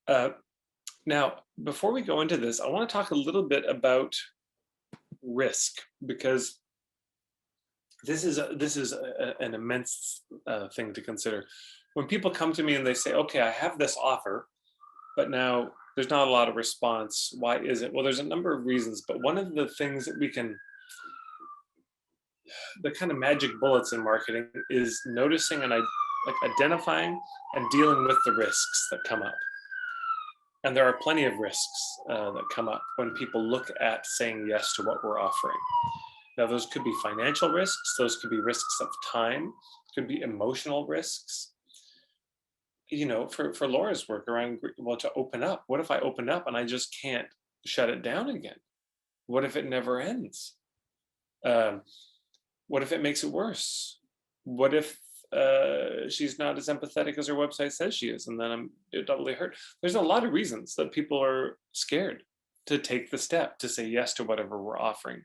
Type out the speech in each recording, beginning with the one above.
Uh, Now, before we go into this, I want to talk a little bit about risk because an immense thing to consider. When people come to me and they say, "Okay, I have this offer, but now there's not a lot of response. Why is it?" Well, there's a number of reasons, but one of the things that the kind of magic bullets in marketing is noticing and like identifying and dealing with the risks that come up. And there are plenty of risks that come up when people look at saying yes to what we're offering. Now, those could be financial risks, those could be risks of time, could be emotional risks. For Laura's work around, well, to open up. What if I open up and I just can't shut it down again? What if it never ends? Um, what if it makes it worse? What if she's not as empathetic as her website says she is, and then I'm doubly hurt? There's a lot of reasons that people are scared to take the step to say yes to whatever we're offering.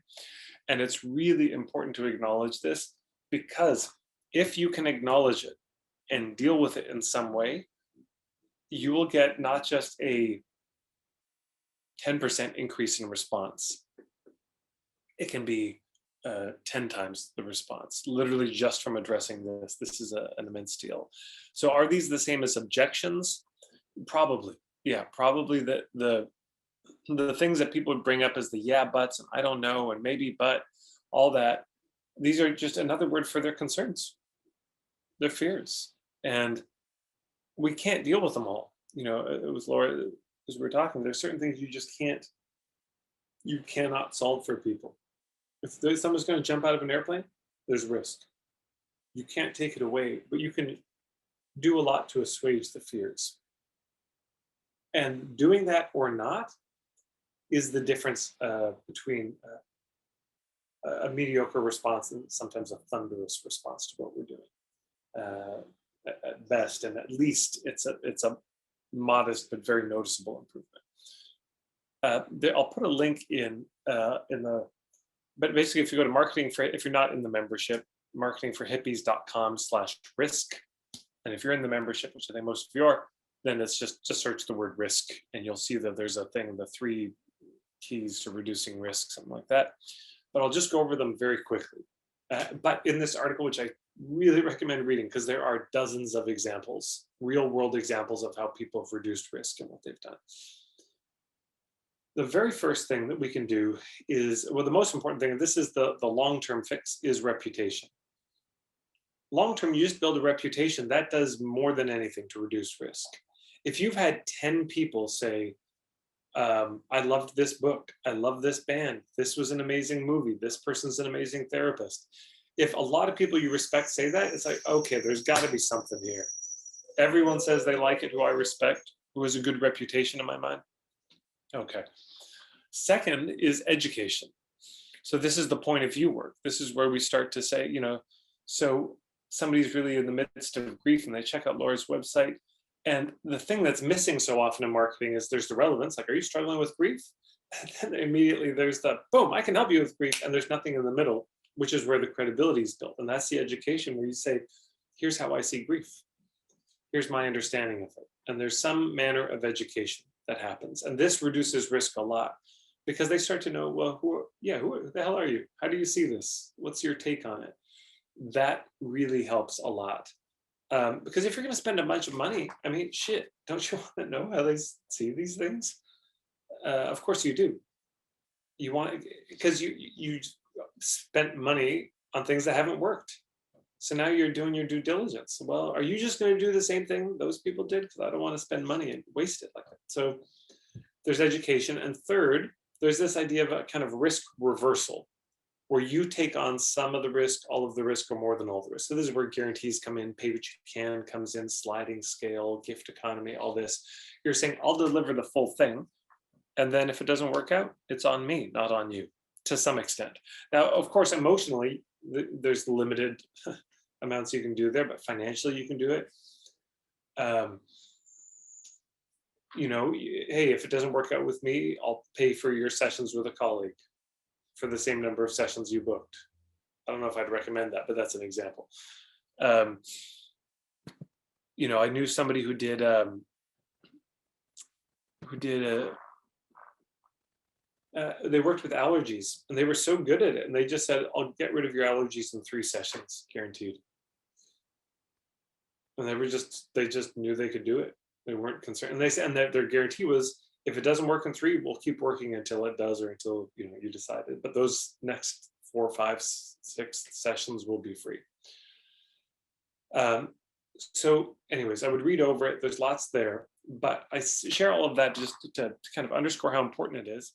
And it's really important to acknowledge this because if you can acknowledge it and deal with it in some way, you will get not just a 10% increase in response, it can be 10 times the response, literally just from addressing this. This is an immense deal. So, are these the same as objections? Probably. Yeah, probably the things that people would bring up as the yeah buts and I don't know and maybe but all that, these are just another word for their concerns, their fears, and we can't deal with them all. It was Laura, as we were talking, there's certain things you cannot solve for people. If someone's going to jump out of an airplane, there's risk. You can't take it away, but you can do a lot to assuage the fears. And doing that or not is the difference between a mediocre response and sometimes a thunderous response to what we're doing. At best, and at least it's a modest but very noticeable improvement. I'll put a link in the. But basically, if you go to if you're not in the membership, marketingforhippies.com/risk, and if you're in the membership, which I think most of you are, then it's just search the word risk, and you'll see that there's a thing, the 3 keys to reducing risk, something like that. But I'll just go over them very quickly. But in this article, which I really recommend reading because there are dozens of examples, real world examples of how people have reduced risk and what they've done. The very first thing that we can do is, well, the most important thing, and this is the long-term fix, is reputation. Long-term, you just build a reputation. That does more than anything to reduce risk. If you've had 10 people say, I loved this book, I love this band, this was an amazing movie, this person's an amazing therapist. If a lot of people you respect say that, it's like, okay, there's got to be something here. Everyone says they like it who I respect, who has a good reputation in my mind. Okay. Second is education. So this is the point of view work. This is where we start to say, so somebody's really in the midst of grief and they check out Laura's website. And the thing that's missing so often in marketing is there's the relevance, like, are you struggling with grief? And then immediately there's the boom, I can help you with grief. And there's nothing in the middle, which is where the credibility is built. And that's the education where you say, here's how I see grief. Here's my understanding of it. And there's some manner of education that happens. And this reduces risk a lot because they start to know, well, who the hell are you? How do you see this? What's your take on it? That really helps a lot. Because if you're going to spend a bunch of money, I mean, shit, don't you want to know how they see these things? Of course you do. You want, because you spent money on things that haven't worked. So now you're doing your due diligence. Well, are you just going to do the same thing those people did? Because I don't want to spend money and waste it like that. So there's education. And third, there's this idea of a kind of risk reversal, where you take on some of the risk, all of the risk, or more than all the risk. So this is where guarantees come in, pay what you can comes in, sliding scale, gift economy, all this. You're saying, I'll deliver the full thing. And then if it doesn't work out, it's on me, not on you, to some extent. Now, of course, emotionally, there's limited amounts you can do there, but financially you can do it. Hey, if it doesn't work out with me, I'll pay for your sessions with a colleague for the same number of sessions you booked. I don't know if I'd recommend that, but that's an example. I knew somebody who did who did they worked with allergies, and they were so good at it, and they just said, "I'll get rid of your allergies in 3 sessions, guaranteed." And they just knew they could do it. They weren't concerned, and they said, and that their guarantee was, if it doesn't work in 3, we'll keep working until it does, or until you decided. But those next 4, 5, 6 sessions will be free. So, anyways, I would read over it. There's lots there, but I share all of that just to kind of underscore how important it is.